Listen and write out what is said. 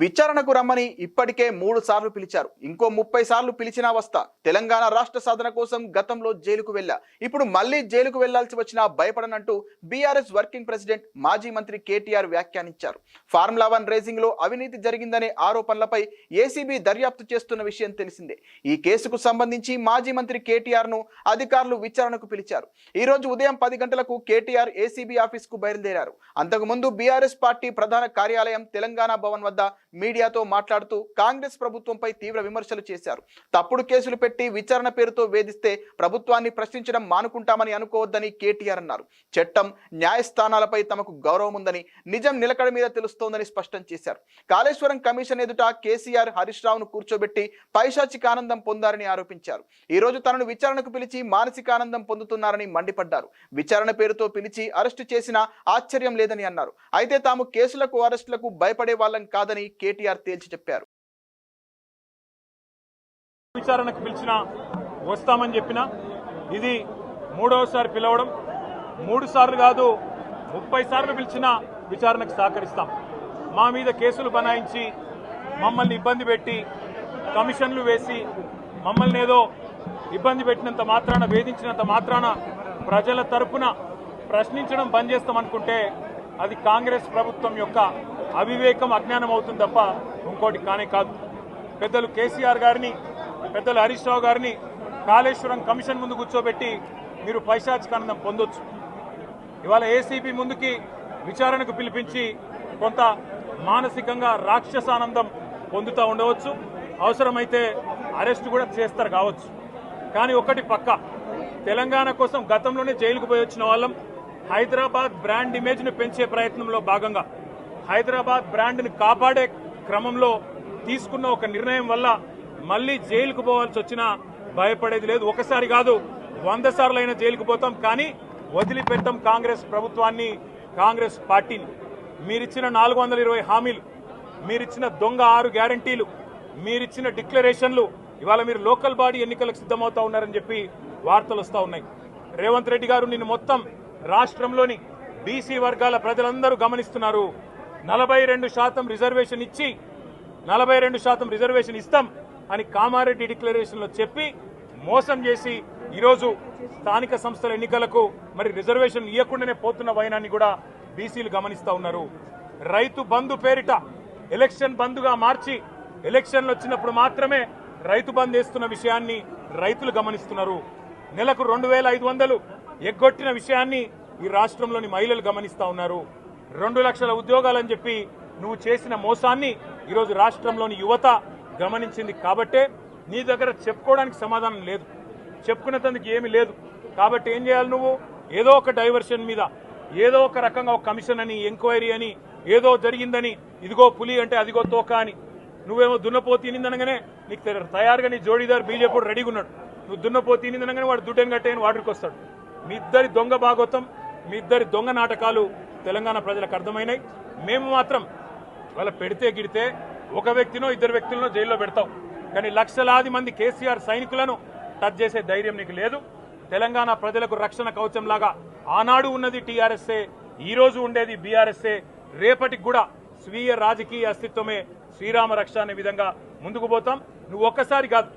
విచారణకు రమ్మని ఇప్పటికే 3 సార్లు పిలిచారు. ఇంకో 30 సార్లు పిలిచినా వస్తా. తెలంగాణ రాష్ట్ర సాధన కోసం గతంలో జైలుకు వెళ్ళా. ఇప్పుడు మళ్ళీ జైలుకు వెళ్లాల్సి వచ్చినా భయపడనంటూ బీఆర్ఎస్ వర్కింగ్ ప్రెసిడెంట్ మాజీ మంత్రి కేటీఆర్ వ్యాఖ్యానించారు. ఫార్ములా 1 రేసింగ్ లో అవినీతి జరిగిందనే ఆరోపణలపై ఏసీబీ దర్యాప్తు చేస్తున్న విషయం తెలిసిందే. ఈ కేసుకు సంబంధించి మాజీ మంత్రి కేటీఆర్ ను అధికారులు విచారణకు పిలిచారు. ఈ రోజు ఉదయం 10 గంటలకు కేటీఆర్ ఏసీబీ ఆఫీస్ కు బయలుదేరారు. అంతకుముందు బీఆర్ఎస్ పార్టీ ప్రధాన కార్యాలయం తెలంగాణ భవన్ వద్ద మీడియాతో మాట్లాడుతూ కాంగ్రెస్ ప్రభుత్వంపై తీవ్ర విమర్శలు చేశారు. తప్పుడు కేసులు పెట్టి విచారణ పేరుతో వేధిస్తే ప్రభుత్వాన్ని ప్రశ్నించడం మానుకుంటామని అనుకోవద్దని కేటీఆర్ అన్నారు. చట్టం న్యాయస్థానాలపై తమకు గౌరవం ఉందని, నిజం నిలకడ మీద తెలుస్తోందని స్పష్టం చేశారు. కాళేశ్వరం కమిషన్ ఎదుట కేసీఆర్ హరీష్ రావును కూర్చోబెట్టి పైశాచిక ఆనందం పొందారని ఆరోపించారు. ఈ రోజు తనను విచారణకు పిలిచి మానసిక ఆనందం పొందుతున్నారని మండిపడ్డారు. విచారణ పేరుతో పిలిచి అరెస్టు చేసినా ఆశ్చర్యం లేదని అన్నారు. అయితే తాము కేసులకు అరెస్టులకు భయపడే వాళ్ళం కాదని కేటీఆర్ తేల్చి చెప్పారు. విచారణకు పిలిచినా వస్తామని చెప్పినా ఇది 3వసారి పిలవడం. 3 సార్లు కాదు 30 సార్లు పిలిచినా విచారణకు సహకరిస్తాం. మా మీద కేసులు బనాయించి మమ్మల్ని ఇబ్బంది పెట్టి కమిషన్లు వేసి మమ్మల్ని ఏదో ఇబ్బంది పెట్టినంత మాత్రాన, వేధించినంత మాత్రాన ప్రజల తరపున ప్రశ్నించడం బంద్ చేస్తామనుకుంటే అది కాంగ్రెస్ ప్రభుత్వం యొక్క అవివేకం, అజ్ఞానం అవుతుంది తప్ప ఇంకోటి కానే కాదు. పెద్దలు కేసీఆర్ గారిని, పెద్దలు హరీష్ రావు గారిని కాళేశ్వరం కమిషన్ ముందు కూర్చోబెట్టి మీరు పైశాచికానందం పొందొచ్చు. ఇవాళ ఏసీబీ ముందుకి విచారణకు పిలిపించి కొంత మానసికంగా రాక్షసానందం పొందుతూ ఉండవచ్చు. అవసరమైతే అరెస్టు కూడా చేస్తారు కావచ్చు. కానీ ఒకటి పక్క, తెలంగాణ కోసం గతంలోనే జైలుకు పోయి వచ్చిన వాళ్ళం. హైదరాబాద్ బ్రాండ్ ఇమేజ్ను పెంచే ప్రయత్నంలో భాగంగా హైదరాబాద్ బ్రాండ్ని కాపాడే క్రమంలో తీసుకున్న ఒక నిర్ణయం వల్ల మళ్ళీ జైలుకు పోవాల్సి వచ్చినా భయపడేది లేదు. ఒకసారి కాదు 100 సార్లు అయినా జైలుకు పోతాం, కానీ వదిలిపెట్టాం కాంగ్రెస్ ప్రభుత్వాన్ని, కాంగ్రెస్ పార్టీని. మీరిచ్చిన 420 హామీలు, మీరిచ్చిన దొంగ 6 గ్యారంటీలు, మీరిచ్చిన డిక్లరేషన్లు ఇవాళ మీరు లోకల్ బాడీ ఎన్నికలకు సిద్ధమవుతా ఉన్నారని చెప్పి వార్తలు వస్తూ ఉన్నాయి. రేవంత్ రెడ్డి గారు నిన్ను మొత్తం రాష్ట్రంలోని బీసీ వర్గాల ప్రజలందరూ గమనిస్తున్నారు. 42% రిజర్వేషన్ ఇచ్చి 42% రిజర్వేషన్ ఇస్తాం అని కామారెడ్డి డిక్లరేషన్లో చెప్పి మోసం చేసి ఈరోజు స్థానిక సంస్థల ఎన్నికలకు మరి రిజర్వేషన్ ఇవ్వకుండానే పోతున్న వైనాన్ని కూడా బీసీలు గమనిస్తూ ఉన్నారు. రైతు బంధు పేరిట ఎలక్షన్ బంధుగా మార్చి ఎలక్షన్లు వచ్చినప్పుడు మాత్రమే రైతు బంధు వేస్తున్న విషయాన్ని రైతులు గమనిస్తున్నారు. నెలకు 2500 ఎగ్గొట్టిన విషయాన్ని ఈ రాష్ట్రంలోని మహిళలు గమనిస్తూ ఉన్నారు. 2 లక్షల ఉద్యోగాలని చెప్పి నువ్వు చేసిన మోసాన్ని ఈరోజు రాష్ట్రంలోని యువత గమనించింది. కాబట్టే నీ దగ్గర చెప్పుకోవడానికి సమాధానం లేదు, చెప్పుకునేందుకు ఏమీ లేదు. కాబట్టి ఏం చేయాలి, నువ్వు ఏదో ఒక డైవర్షన్ మీద, ఏదో ఒక రకంగా ఒక కమిషన్ అని, ఎంక్వైరీ అని, ఏదో జరిగిందని, ఇదిగో పులి అంటే అదిగో తోక అని, నువ్వేమో దున్నపోతు తినిందనగానే నీకు తయారుగా నీ జోడీదారు బీజేపీ రెడీగా ఉన్నాడు. నువ్వు దున్నపోతు తినిందనగానే వాడు దుడ్డని కట్టేయని వాడికి వస్తాడు. మీ ఇద్దరి దొంగ భాగోతం, మీ ఇద్దరి దొంగ నాటకాలు తెలంగాణ ప్రజలకు అర్థమైనాయి. మేము మాత్రం వాళ్ళ పెడితే గిడితే ఒక వ్యక్తినో 2 వ్యక్తులను జైల్లో పెడతాం, కానీ లక్షలాది మంది కేసీఆర్ సైనికులను టచ్ చేసే ధైర్యం నీకు లేదు. తెలంగాణ ప్రజలకు రక్షణ కవచంలాగా ఆనాడు ఉన్నది టీఆర్ఎస్ఏ, ఈ రోజు ఉండేది బీఆర్ఎస్ఏ. రేపటికి కూడా స్వీయ రాజకీయ అస్తిత్వమే శ్రీరామ రక్ష అనే విధంగా ముందుకు పోతాం. నువ్వు ఒక్కసారి కాదు